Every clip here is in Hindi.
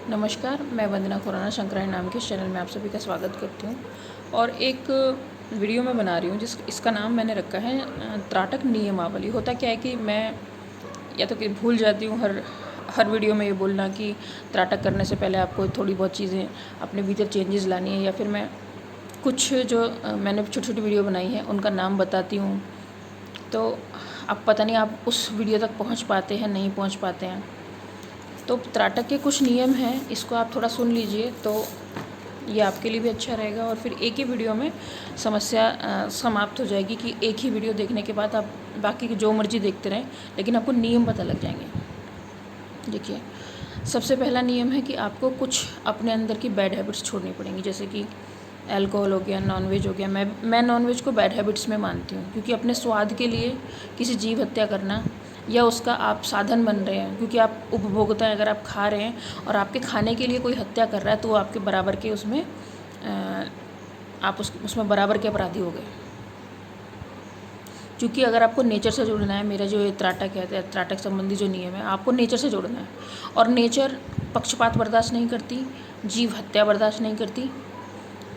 नमस्कार, मैं वंदना खुराना शंकरायण नाम के इस चैनल में आप सभी का स्वागत करती हूँ। और एक वीडियो मैं बना रही हूँ इसका नाम मैंने रखा है त्राटक नियमावली। होता क्या है कि मैं या तो कि भूल जाती हूँ हर वीडियो में ये बोलना कि त्राटक करने से पहले आपको थोड़ी बहुत चीज़ें अपने भीतर चेंजेस लानी है, या फिर मैं कुछ जो मैंने छोटी छोटी वीडियो बनाई है उनका नाम बताती हूँ। तो अब पता नहीं आप उस वीडियो तक पहुँच पाते हैं नहीं पहुँच पाते हैं। तो त्राटक के कुछ नियम हैं, इसको आप थोड़ा सुन लीजिए तो ये आपके लिए भी अच्छा रहेगा। और फिर एक ही वीडियो में समस्या समाप्त हो जाएगी कि एक ही वीडियो देखने के बाद आप बाकी जो मर्जी देखते रहें, लेकिन आपको नियम पता लग जाएंगे। देखिए, सबसे पहला नियम है कि आपको कुछ अपने अंदर की बैड हैबिट्स छोड़नी पड़ेंगी, जैसे कि अल्कोहल हो गया, नॉनवेज हो गया। मैं नॉनवेज को बैड हैबिट्स में मानती हूँ, क्योंकि अपने स्वाद के लिए किसी जीव हत्या करना या उसका आप साधन बन रहे हैं, क्योंकि आप उपभोक्ता हैं। अगर आप खा रहे हैं और आपके खाने के लिए कोई हत्या कर रहा है तो वो आपके बराबर के उसमें आप उसमें बराबर के अपराधी हो गए। क्योंकि अगर आपको नेचर से जुड़ना है, मेरा जो ये त्राटक है, त्राटक संबंधी जो नियम है, आपको नेचर से जुड़ना है। और नेचर पक्षपात बर्दाश्त नहीं करती, जीव हत्या बर्दाश्त नहीं करती।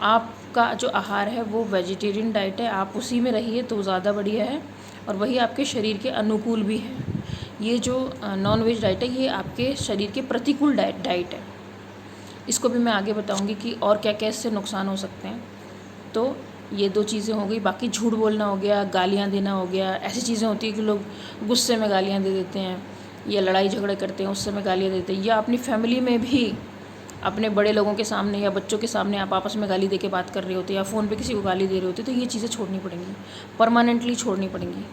आपका जो आहार है वो वेजिटेरियन डाइट है, आप उसी में रहिए तो ज़्यादा बढ़िया है, और वही आपके शरीर के अनुकूल भी है। ये जो नॉन वेज डाइट है ये आपके शरीर के प्रतिकूल डाइट है। इसको भी मैं आगे बताऊंगी कि और क्या क्या इससे नुकसान हो सकते हैं। तो ये दो चीज़ें हो गई। बाकी झूठ बोलना हो गया, गालियाँ देना हो गया। ऐसी चीज़ें होती है कि लोग गुस्से में गालियाँ दे देते हैं, या लड़ाई झगड़े करते हैं उस समय गालियाँ देते हैं, या अपनी फैमिली में भी अपने बड़े लोगों के सामने या बच्चों के सामने आप आपस में गाली दे के बात कर रहे होते, या फ़ोन पे किसी को गाली दे रहे होते। तो ये चीज़ें छोड़नी पड़ेंगी, परमानेंटली छोड़नी पड़ेंगी।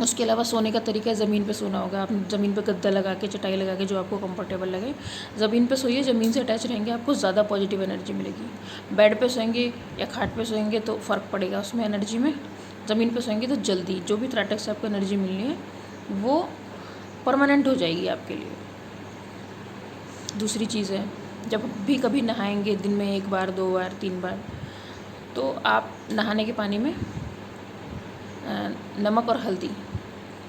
उसके अलावा सोने का तरीका है, ज़मीन पे सोना होगा। आप ज़मीन पे गद्दा लगा के, चटाई लगा के, जो आपको कंफर्टेबल लगे, ज़मीन पे सोइए। ज़मीन से अटैच रहेंगे, आपको ज़्यादा पॉजिटिव एनर्जी मिलेगी। बेड पे सोएंगे या खाट पे सोएंगे तो फ़र्क पड़ेगा उसमें एनर्जी में। ज़मीन पे सोएंगे तो जल्दी जो भी त्राटक से आपको एनर्जी मिलनी है वो परमानेंट हो जाएगी आपके लिए। दूसरी चीज़ है, जब भी कभी नहाएंगे, दिन में 1 बार, 2 बार, 3 बार, तो आप नहाने के पानी में नमक और हल्दी,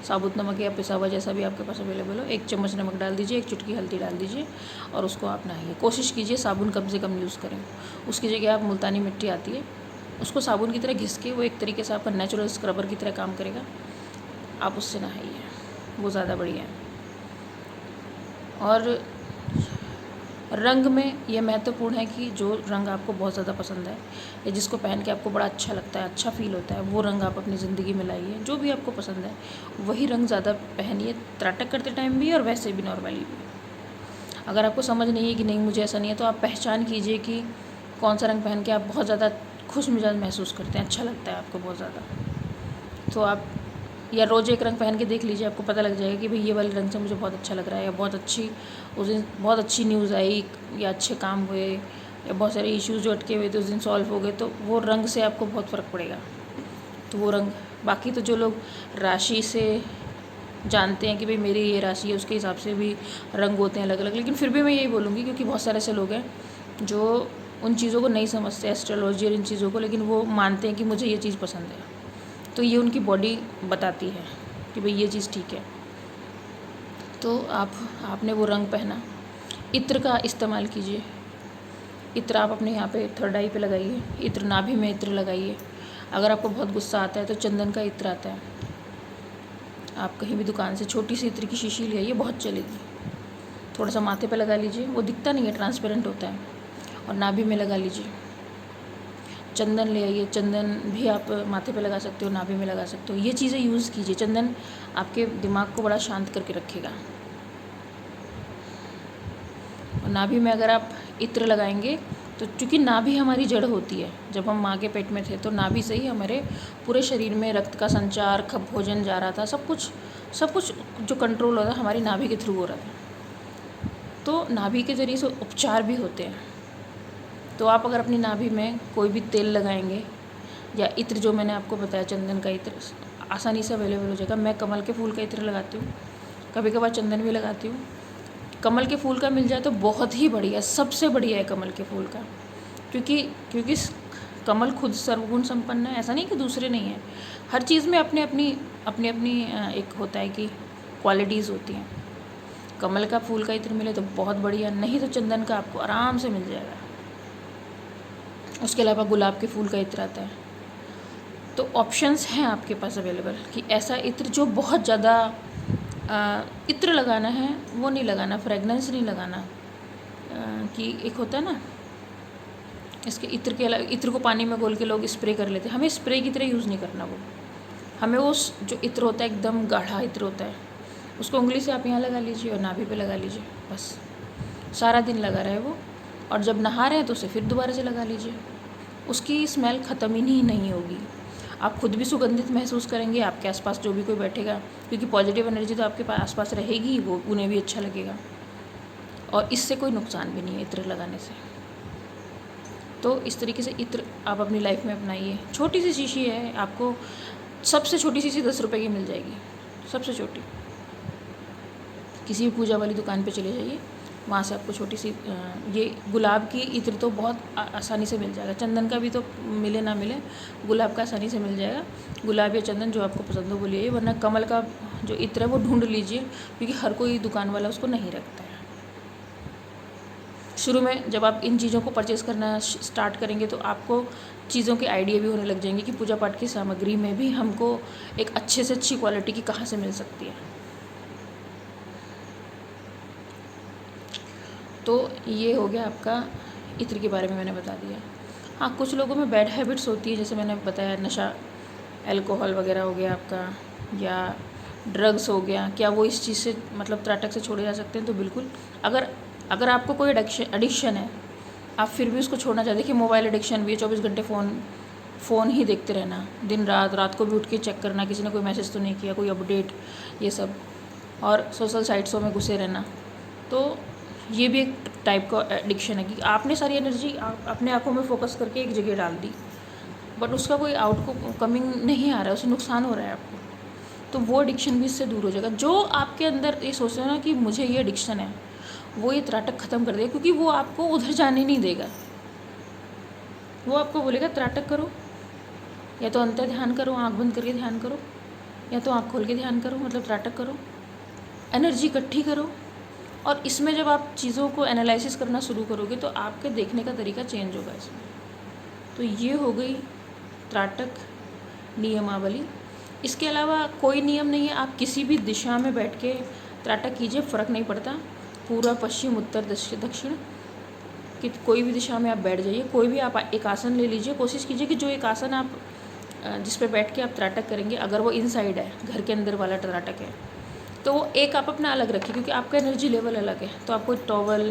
साबुत नमक या पिसा हुआ जैसा भी आपके पास अवेलेबल हो, 1 चम्मच नमक डाल दीजिए, 1 चुटकी हल्दी डाल दीजिए, और उसको आप नहाइए। कोशिश कीजिए साबुन कम से कम यूज़ करें। उसकी जगह आप मुल्तानी मिट्टी आती है, उसको साबुन की तरह घिस के, वो एक तरीके से आपका नेचुरल स्क्रबर की तरह काम करेगा, आप उससे नहाइए, वो ज़्यादा बढ़िया है। और रंग में ये महत्वपूर्ण है कि जो रंग आपको बहुत ज़्यादा पसंद है या जिसको पहन के आपको बड़ा अच्छा लगता है, अच्छा फील होता है, वो रंग आप अपनी ज़िंदगी में लाइए। जो भी आपको पसंद है वही रंग ज़्यादा पहनिए, त्राटक करते टाइम भी और वैसे भी नॉर्मली भी। अगर आपको समझ नहीं है कि नहीं मुझे ऐसा नहीं है, तो आप पहचान कीजिए कि कौन सा रंग पहन के आप बहुत ज़्यादा खुश मिजाज महसूस करते हैं, अच्छा लगता है आपको बहुत ज़्यादा। तो आप या रोज़ एक रंग पहन के देख लीजिए, आपको पता लग जाएगा कि भाई ये वाले रंग से मुझे बहुत अच्छा लग रहा है, या बहुत अच्छी उस दिन बहुत अच्छी न्यूज़ आई, या अच्छे काम हुए, या बहुत सारे इश्यूज़ जो अटके हुए थे उस दिन सॉल्व हो गए। तो वो रंग से आपको बहुत फ़र्क पड़ेगा, तो वो रंग। बाकी तो जो लोग राशि से जानते हैं कि भाई मेरी ये राशि है, उसके हिसाब से भी रंग होते हैं अलग अलग, लेकिन फिर भी मैं यही बोलूँगी, क्योंकि बहुत सारे ऐसे लोग हैं जो उन चीज़ों को नहीं समझते, एस्ट्रोलॉजी और इन चीज़ों को, लेकिन वो मानते हैं कि मुझे ये चीज़ पसंद है, तो ये उनकी बॉडी बताती है कि भाई ये चीज़ ठीक है। तो आपने वो रंग पहना। इत्र का इस्तेमाल कीजिए। इत्र आप अपने यहाँ पे थर्ड आई पे लगाइए, इत्र नाभि में इत्र लगाइए। अगर आपको बहुत गुस्सा आता है तो चंदन का इत्र आता है, आप कहीं भी दुकान से छोटी सी इत्र की शीशी ले आइए, बहुत चलेगी। थोड़ा सा माथे पे लगा लीजिए, वो दिखता नहीं है, ट्रांसपेरेंट होता है, और नाभि में लगा लीजिए। चंदन ले आइए, चंदन भी आप माथे पे लगा सकते हो, नाभि में लगा सकते हो। ये चीज़ें यूज़ कीजिए। चंदन आपके दिमाग को बड़ा शांत करके रखेगा। और नाभि में अगर आप इत्र लगाएंगे तो, चूँकि नाभि हमारी जड़ होती है, जब हम माँ के पेट में थे तो नाभि से ही हमारे पूरे शरीर में रक्त का संचार, कब भोजन जा रहा था, सब कुछ जो कंट्रोल हो रहा था हमारी नाभि के थ्रू हो रहा था। तो नाभि के ज़रिए से उपचार भी होते हैं। तो आप अगर अपनी नाभि में कोई भी तेल लगाएंगे, या इत्र जो मैंने आपको बताया चंदन का इत्र आसानी से अवेलेबल हो जाएगा। मैं कमल के फूल का इत्र लगाती हूँ, कभी कभार चंदन भी लगाती हूँ। कमल के फूल का मिल जाए तो बहुत ही बढ़िया, सबसे बढ़िया है कमल के फूल का, क्योंकि कमल खुद सर्वगुण संपन्न है। ऐसा नहीं कि दूसरे नहीं है, हर चीज़ में अपनी अपनी एक होता है कि क्वालिटीज़ होती हैं। कमल का फूल का इत्र मिले तो बहुत बढ़िया, नहीं तो चंदन का आपको आराम से मिल जाएगा। उसके अलावा गुलाब के फूल का इत्र आता है। तो ऑप्शंस हैं आपके पास अवेलेबल कि ऐसा इत्र जो बहुत ज़्यादा इत्र लगाना है वो नहीं लगाना, फ्रेगनेंस नहीं लगाना, कि एक होता है ना इसके इत्र के अलावा, इत्र को पानी में घोल के लोग स्प्रे कर लेते हैं, हमें स्प्रे की तरह यूज़ नहीं करना वो। हमें वो जो इत्र होता है एकदम गाढ़ा इत्र होता है, उसको उंगली से आप यहाँ लगा लीजिए और नाभि पे लगा लीजिए, बस सारा दिन लगा रहे वो, और जब नहा रहे हैं तो उसे फिर दोबारा से लगा लीजिए। उसकी स्मेल ख़त्म ही नहीं होगी, आप खुद भी सुगंधित महसूस करेंगे, आपके आसपास जो भी कोई बैठेगा, क्योंकि पॉजिटिव एनर्जी तो आपके पास आसपास रहेगी, वो उन्हें भी अच्छा लगेगा। और इससे कोई नुकसान भी नहीं है इत्र लगाने से। तो इस तरीके से इत्र आप अपनी लाइफ में अपनाइए। छोटी सी शीशी है, आपको सबसे छोटी शीशी 10 रुपये की मिल जाएगी, सबसे छोटी। किसी भी पूजा वाली दुकान पे चले जाइए, वहाँ से आपको छोटी सी ये गुलाब की इत्र तो बहुत आसानी से मिल जाएगा। चंदन का भी तो मिले ना मिले, गुलाब का आसानी से मिल जाएगा। गुलाब या चंदन जो आपको पसंद हो वो लिए, वरना कमल का जो इत्र है वो ढूंढ लीजिए, क्योंकि हर कोई दुकान वाला उसको नहीं रखता है। शुरू में जब आप इन चीज़ों को परचेज़ करना स्टार्ट करेंगे तो आपको चीज़ों के आइडिया भी होने लग जाएंगे कि पूजा पाठ की सामग्री में भी हमको एक अच्छे से अच्छी क्वालिटी की कहाँ से मिल सकती है। तो ये हो गया आपका इत्र के बारे में मैंने बता दिया। हाँ, कुछ लोगों में बैड हैबिट्स होती है, जैसे मैंने बताया नशा, अल्कोहल वगैरह हो गया आपका, या ड्रग्स हो गया, क्या वो इस चीज़ से मतलब त्राटक से छोड़े जा सकते हैं? तो बिल्कुल। अगर आपको कोई एडिक्शन है, आप फिर भी उसको छोड़ना चाहते, देखिए मोबाइल एडिक्शन भी है, 24 घंटे फ़ोन ही देखते रहना, दिन रात को भी उठ के चेक करना किसी ने कोई मैसेज तो नहीं किया, कोई अपडेट, ये सब, और सोशल साइट्सों में घुसे रहना, तो ये भी एक टाइप का एडिक्शन है कि आपने सारी एनर्जी अपने आँखों में फोकस करके एक जगह डाल दी, बट उसका कोई कमिंग नहीं आ रहा है, उससे नुकसान हो रहा है आपको। तो वो एडिक्शन भी इससे दूर हो जाएगा। जो आपके अंदर ये सोच रहे हो ना कि मुझे ये एडिक्शन है, वो ये त्राटक ख़त्म कर देगा, क्योंकि वो आपको उधर जाने नहीं देगा। वो आपको बोलेगा त्राटक करो, या तो अंतर ध्यान करो, आँख बंद करके ध्यान करो, या तो आँख खोल के ध्यान करो, मतलब त्राटक करो, एनर्जी इकट्ठी करो। और इसमें जब आप चीज़ों को एनालिसिस करना शुरू करोगे तो आपके देखने का तरीका चेंज होगा इसमें। तो ये हो गई त्राटक नियमावली। इसके अलावा कोई नियम नहीं है, आप किसी भी दिशा में बैठ के त्राटक कीजिए, फ़र्क नहीं पड़ता, पूर्व पश्चिम उत्तर दक्षिण कि कोई भी दिशा में आप बैठ जाइए, कोई भी आप एक आसन ले लीजिए। कोशिश कीजिए कि जो एक आसन आप जिस पे बैठ के आप त्राटक करेंगे, अगर वो इनसाइड है, घर के अंदर वाला त्राटक है, तो वो एक आप अपना अलग रखिए, क्योंकि आपका एनर्जी लेवल अलग है। तो आप कोई टॉवल,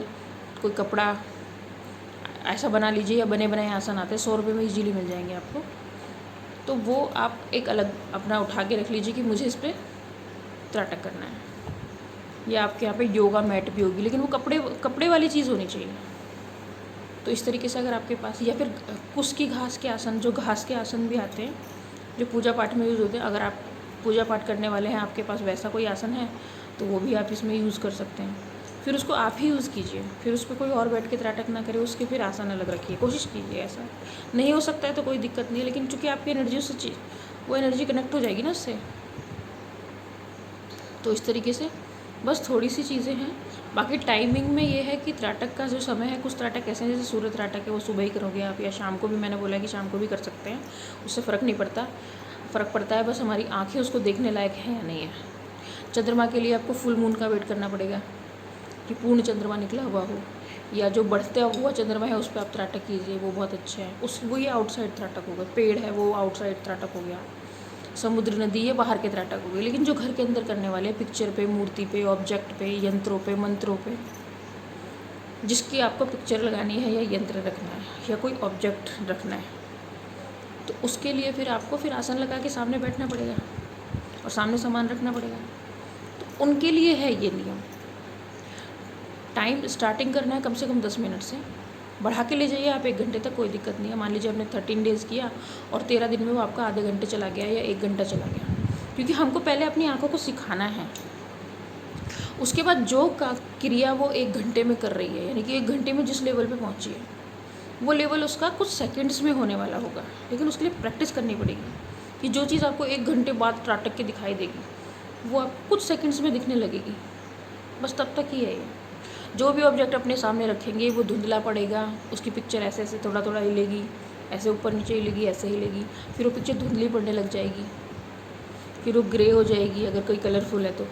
कोई कपड़ा ऐसा बना लीजिए, या बने बनाए आसन आते हैं, 100 रुपये में ईजीली मिल जाएंगे आपको। तो वो आप एक अलग अपना उठा के रख लीजिए कि मुझे इस पर त्राटक करना है। या आपके यहाँ पे योगा मैट भी होगी, लेकिन वो कपड़े वाली चीज़ होनी चाहिए। तो इस तरीके से अगर आपके पास, या फिर कुश की घास के आसन, जो घास के आसन भी आते हैं जो पूजा पाठ में यूज़ होते हैं, अगर आप पूजा पाठ करने वाले हैं, आपके पास वैसा कोई आसन है तो वो भी आप इसमें यूज़ कर सकते हैं। फिर उसको आप ही यूज़ कीजिए, फिर उस पर कोई और बैठ के त्राटक ना करे, उसके फिर आसन अलग रखिए, कोशिश कीजिए। ऐसा नहीं हो सकता है तो कोई दिक्कत नहीं है, लेकिन चूँकि आपकी एनर्जी उससे वो एनर्जी कनेक्ट हो जाएगी ना उससे। तो इस तरीके से बस थोड़ी सी चीज़ें हैं। बाकी टाइमिंग में ये है कि त्राटक का जो समय है, कुछ त्राटक ऐसे हैं जैसे सूर्य त्राटक है, वो सुबह ही करोगे आप, या शाम को भी, मैंने बोला कि शाम को भी कर सकते हैं, उससे फ़र्क नहीं पड़ता। फ़र्क पड़ता है बस हमारी आँखें उसको देखने लायक है या नहीं है। चंद्रमा के लिए आपको फुल मून का वेट करना पड़ेगा कि पूर्ण चंद्रमा निकला हुआ हो, या जो बढ़ता हुआ चंद्रमा है उस पर आप त्राटक कीजिए, वो बहुत अच्छा है। वो ये आउटसाइड त्राटक होगा। पेड़ है वो आउटसाइड त्राटक हो गया, समुद्र नदी ये बाहर के त्राटक हो गए। लेकिन जो घर के अंदर करने वाले हैं, पिक्चर पे, मूर्ति पे, ऑब्जेक्ट पे, यंत्रों पे, मंत्रों पे, जिसकी आपको पिक्चर लगानी है या यंत्र रखना है या कोई ऑब्जेक्ट रखना है, तो उसके लिए फिर आपको फिर आसन लगा के सामने बैठना पड़ेगा और सामने सामान रखना पड़ेगा। तो उनके लिए है ये नियम। टाइम स्टार्टिंग करना है कम से कम 10 मिनट से, बढ़ा के ले जाइए आप 1 घंटे तक, कोई दिक्कत नहीं है। मान लीजिए आपने 13 डेज़ किया और 13 दिन में वो आपका आधे घंटे चला गया या 1 घंटा चला गया, क्योंकि हमको पहले अपनी आँखों को सिखाना है। उसके बाद जो क्रिया वो 1 घंटे में कर रही है, यानी कि 1 घंटे में जिस लेवल पे पहुंची है, वो लेवल उसका कुछ सेकंड्स में होने वाला होगा। लेकिन उसके लिए प्रैक्टिस करनी पड़ेगी कि जो चीज़ आपको 1 घंटे बाद त्राटक के दिखाई देगी, वो आपको कुछ सेकंड्स में दिखने लगेगी। बस तब तक ही है ये। जो भी ऑब्जेक्ट अपने सामने रखेंगे वो धुंधला पड़ेगा, उसकी पिक्चर ऐसे ऐसे थोड़ा थोड़ा हिलेगी, ऐसे ऊपर नीचे हिलेगी, ऐसे हिलेगी, फिर वो पिक्चर धुंधली पड़ने लग जाएगी, फिर वो ग्रे हो जाएगी। अगर कोई कलरफुल है तो,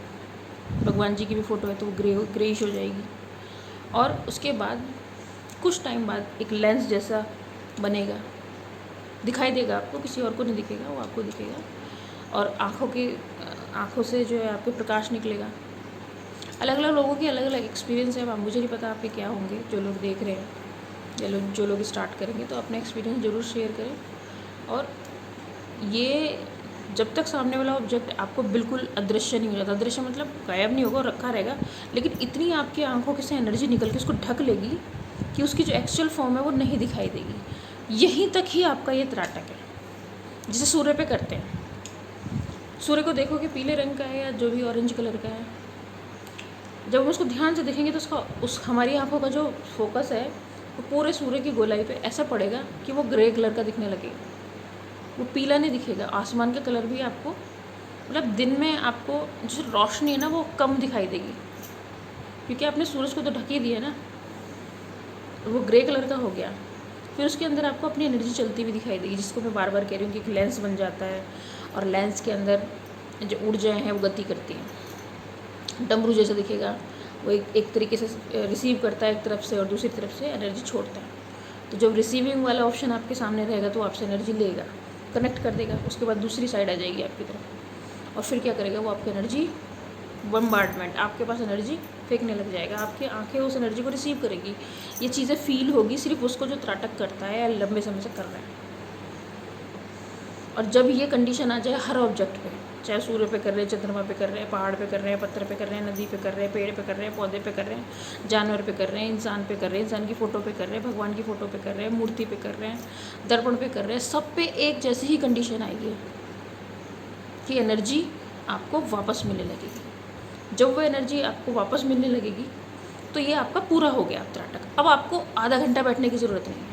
भगवान जी की भी फ़ोटो है तो वो ग्रेइश हो जाएगी। और उसके बाद कुछ टाइम बाद एक लेंस जैसा बनेगा, दिखाई देगा आपको, किसी और को नहीं दिखेगा, वो आपको दिखेगा। और आँखों से जो है आपके प्रकाश निकलेगा। अलग अलग लोगों की अलग अलग एक्सपीरियंस है। अब मुझे नहीं पता आपके क्या होंगे, जो लोग देख रहे हैं या जो लोग स्टार्ट करेंगे, तो अपना एक्सपीरियंस ज़रूर शेयर करें। और ये जब तक सामने वाला ऑब्जेक्ट आपको बिल्कुल अदृश्य नहीं हो जाता, अदृश्य मतलब गायब नहीं होगा, रखा रहेगा, लेकिन इतनी आपकी आंखों से एनर्जी निकल के उसको ढक लेगी कि उसकी जो एक्चुअल फॉर्म है वो नहीं दिखाई देगी। यहीं तक ही आपका ये त्राटक है, जिसे सूर्य पे करते हैं। सूर्य को देखोगे पीले रंग का है या जो भी ऑरेंज कलर का है, जब हम उसको ध्यान से देखेंगे तो हमारी आंखों का जो फोकस है वो पूरे सूर्य की गोलाई पे ऐसा पड़ेगा कि वो ग्रे कलर का दिखने लगेगा, वो पीला नहीं दिखेगा। आसमान का कलर भी आपको, मतलब दिन में आपको जो रोशनी है ना वो कम दिखाई देगी, क्योंकि आपने सूरज को तो ढक ही दिया ना, वो ग्रे कलर का हो गया। फिर उसके अंदर आपको अपनी एनर्जी चलती हुई दिखाई देगी, जिसको मैं बार बार कह रही हूँ कि एक लेंस बन जाता है, और लेंस के अंदर जो ऊर्जाएँ हैं वो गति करती हैं। डमरू जैसा दिखेगा, वो एक तरीके से रिसीव करता है एक तरफ से और दूसरी तरफ से एनर्जी छोड़ता है। तो जब रिसीविंग वाला ऑप्शन आपके सामने रहेगा तो आपसे एनर्जी लेगा, कनेक्ट कर देगा, उसके बाद दूसरी साइड आ जाएगी आपकी तरफ, और फिर क्या करेगा वो आपकी एनर्जी बम्बार्डमेंट, आपके पास एनर्जी फेंकने लग जाएगा। आपकी आंखें उस एनर्जी को रिसीव करेगी। ये चीज़ें फील होगी सिर्फ उसको जो त्राटक करता है या लंबे समय से कर रहा है। और जब ये कंडीशन आ जाए हर ऑब्जेक्ट पे, चाहे सूर्य पे कर रहे हैं, चंद्रमा पे कर रहे हैं, पहाड़ पे कर रहे हैं, पत्थर पे कर रहे हैं, नदी पे कर रहे हैं, पेड़ पे कर रहे हैं, पौधे पे कर रहे हैं, जानवर पे कर रहे हैं, इंसान पे कर रहे हैं, इंसान की फ़ोटो पे कर रहे हैं, भगवान की फ़ोटो पे कर रहे हैं, मूर्ति पे कर रहे हैं, दर्पण पे कर रहे हैं, सब पे एक जैसी ही कंडीशन आएगी कि एनर्जी आपको वापस मिलने लगेगी। जब वो एनर्जी आपको वापस मिलने लगेगी तो ये आपका पूरा हो गया त्राटक। अब आपको आधा घंटा बैठने की ज़रूरत नहीं है।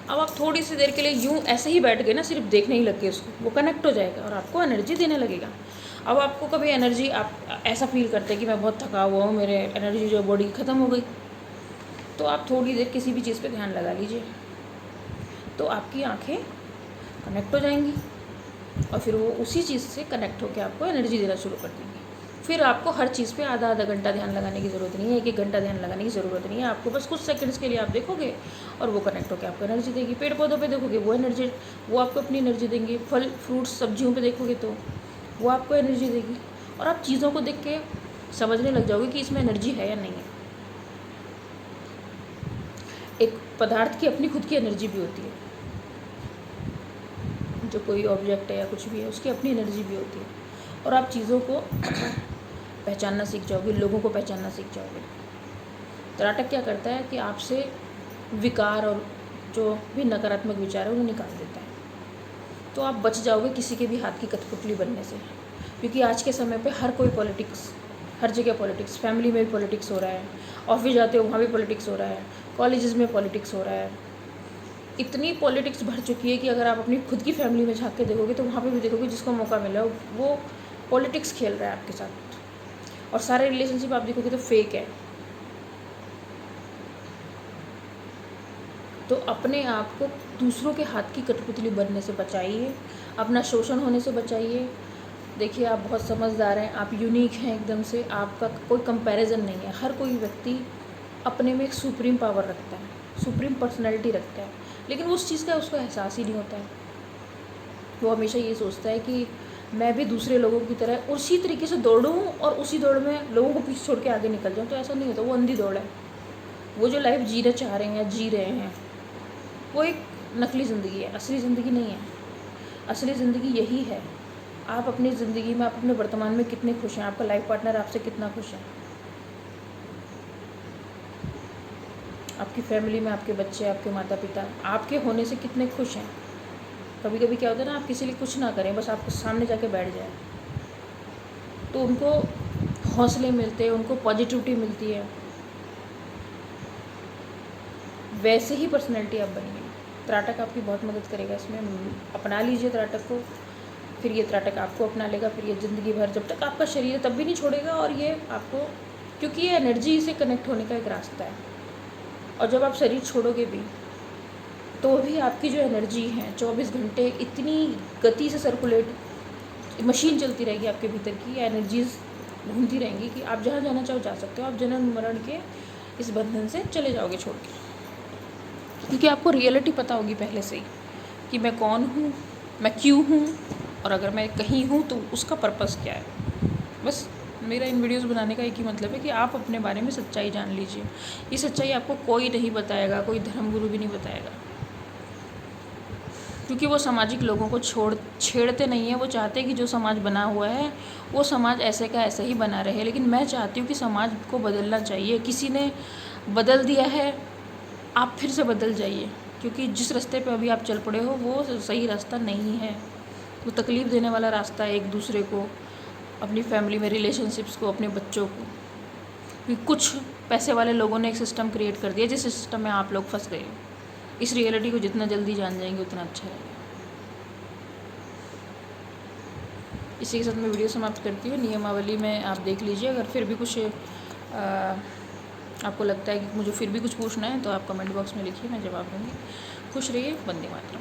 अब आप थोड़ी सी देर के लिए यूँ ऐसे ही बैठ गए ना, सिर्फ देखने ही लग गए उसको, वो कनेक्ट हो जाएगा और आपको एनर्जी देने लगेगा। अब आपको कभी एनर्जी, आप ऐसा फील करते हैं कि मैं बहुत थका हुआ हूँ, मेरे एनर्जी जो बॉडी ख़त्म हो गई, तो आप थोड़ी देर किसी भी चीज़ पे ध्यान लगा लीजिए, तो आपकी आँखें कनेक्ट हो जाएंगी और फिर वो उसी चीज़ से कनेक्ट होकर आपको एनर्जी देना शुरू कर देंगी। फिर आपको हर चीज़ पे आधा आधा घंटा ध्यान लगाने की ज़रूरत नहीं है, एक एक घंटा ध्यान लगाने की ज़रूरत नहीं है। आपको बस कुछ सेकंड्स के लिए आप देखोगे और वो कनेक्ट होकर आपको एनर्जी देगी। पेड़ पौधों पे देखोगे वो आपको अपनी एनर्जी देंगे। फल फ्रूट्स सब्जियों पे देखोगे तो वो आपको एनर्जी देगी, और आप चीज़ों को देख के समझने लग जाओगे कि इसमें एनर्जी है या नहीं है। एक पदार्थ की अपनी खुद की एनर्जी भी होती है, जो कोई ऑब्जेक्ट है या कुछ भी है उसकी अपनी एनर्जी भी होती है, और आप चीज़ों को पहचानना सीख जाओगे, लोगों को पहचानना सीख जाओगे। त्राटक क्या करता है कि आपसे विकार और जो भी नकारात्मक विचार है उन्हें निकाल देता है, तो आप बच जाओगे किसी के भी हाथ की कठपुतली बनने से। क्योंकि आज के समय पे हर कोई पॉलिटिक्स, हर जगह पॉलिटिक्स, फैमिली में भी पॉलिटिक्स हो रहा है, ऑफिस जाते हो वहाँ भी पॉलिटिक्स हो रहा है, कॉलेजेस में पॉलिटिक्स हो रहा है। इतनी पॉलिटिक्स भर चुकी है कि अगर आप अपनी खुद की फैमिली में झाँक के देखोगे तो वहाँ पे भी देखोगे जिसको मौका मिला वो पॉलिटिक्स खेल रहा है आपके साथ, और सारे रिलेशनशिप आप देखोगे तो फेक है। तो अपने आप को दूसरों के हाथ की कठपुतली बनने से बचाइए, अपना शोषण होने से बचाइए। देखिए आप बहुत समझदार हैं, आप यूनिक हैं एकदम से, आपका कोई कंपैरिजन नहीं है। हर कोई व्यक्ति अपने में एक सुप्रीम पावर रखता है, सुप्रीम पर्सनैलिटी रखता है, लेकिन उस चीज़ का उसको एहसास ही नहीं होता है। वो हमेशा ये सोचता है कि मैं भी दूसरे लोगों की तरह उसी तरीके से दौड़ूं और उसी दौड़ में लोगों को पीछे छोड़ के आगे निकल जाऊं, तो ऐसा नहीं होता। वो अंधी दौड़ है। वो जो लाइफ जीना चाह रहे हैं, जी रहे हैं, वो एक नकली ज़िंदगी है, असली ज़िंदगी नहीं है। असली ज़िंदगी यही है। आप अपनी ज़िंदगी में, आप अपने वर्तमान में कितने खुश हैं, आपका लाइफ पार्टनर आपसे कितना खुश है, आपकी फैमिली में आपके बच्चे, आपके माता पिता आपके होने से कितने खुश हैं। कभी कभी क्या होता है ना, आप किसी लिए कुछ ना करें, बस आपको सामने जाके बैठ जाए, तो उनको हौसले मिलते हैं, उनको पॉजिटिविटी मिलती है। वैसे ही पर्सनैलिटी आप बनिए। त्राटक आपकी बहुत मदद करेगा इसमें। अपना लीजिए त्राटक को, फिर ये त्राटक आपको अपना लेगा, फिर ये ज़िंदगी भर, जब तक आपका शरीर है तब भी नहीं छोड़ेगा, और ये आपको क्योंकि ये एनर्जी से कनेक्ट होने का एक रास्ता है। और जब आप शरीर छोड़ोगे भी तो भी आपकी जो एनर्जी है 24 घंटे इतनी गति से सर्कुलेट, मशीन चलती रहेगी आपके भीतर की, एनर्जीज घूमती रहेंगी कि आप जहाँ जाना चाहो जा सकते हो। आप जन्म मरण के इस बंधन से चले जाओगे छोड़ के, क्योंकि आपको रियलिटी पता होगी पहले से ही कि मैं कौन हूँ, मैं क्यों हूँ, और अगर मैं कहीं हूँ तो उसका पर्पस क्या है। बस मेरा इन वीडियोस बनाने का एक ही मतलब है कि आप अपने बारे में सच्चाई जान लीजिए। ये सच्चाई आपको कोई नहीं बताएगा, कोई धर्मगुरु भी नहीं बताएगा, क्योंकि वो सामाजिक लोगों को छेड़ते नहीं है। वो चाहते हैं कि जो समाज बना हुआ है वो समाज ऐसे का ऐसे ही बना रहे। लेकिन मैं चाहती हूँ कि समाज को बदलना चाहिए। किसी ने बदल दिया है, आप फिर से बदल जाइए, क्योंकि जिस रास्ते पे अभी आप चल पड़े हो वो सही रास्ता नहीं है। वो तकलीफ़ देने वाला रास्ता है एक दूसरे को, अपनी फैमिली में रिलेशनशिप्स को, अपने बच्चों को। क्योंकि कुछ पैसे वाले लोगों ने एक सिस्टम क्रिएट कर दिया जिस सिस्टम में आप लोग फंस गए हो। इस रियलिटी को जितना जल्दी जान जाएंगे उतना अच्छा रहेगा। इसी के साथ मैं वीडियो समाप्त करती हूँ। नियमावली में आप देख लीजिए। अगर फिर भी कुछ आपको लगता है कि मुझे फिर भी कुछ पूछना है तो आप कमेंट बॉक्स में लिखिए, मैं जवाब दूँगी। खुश रहिए। वंदे मातरम।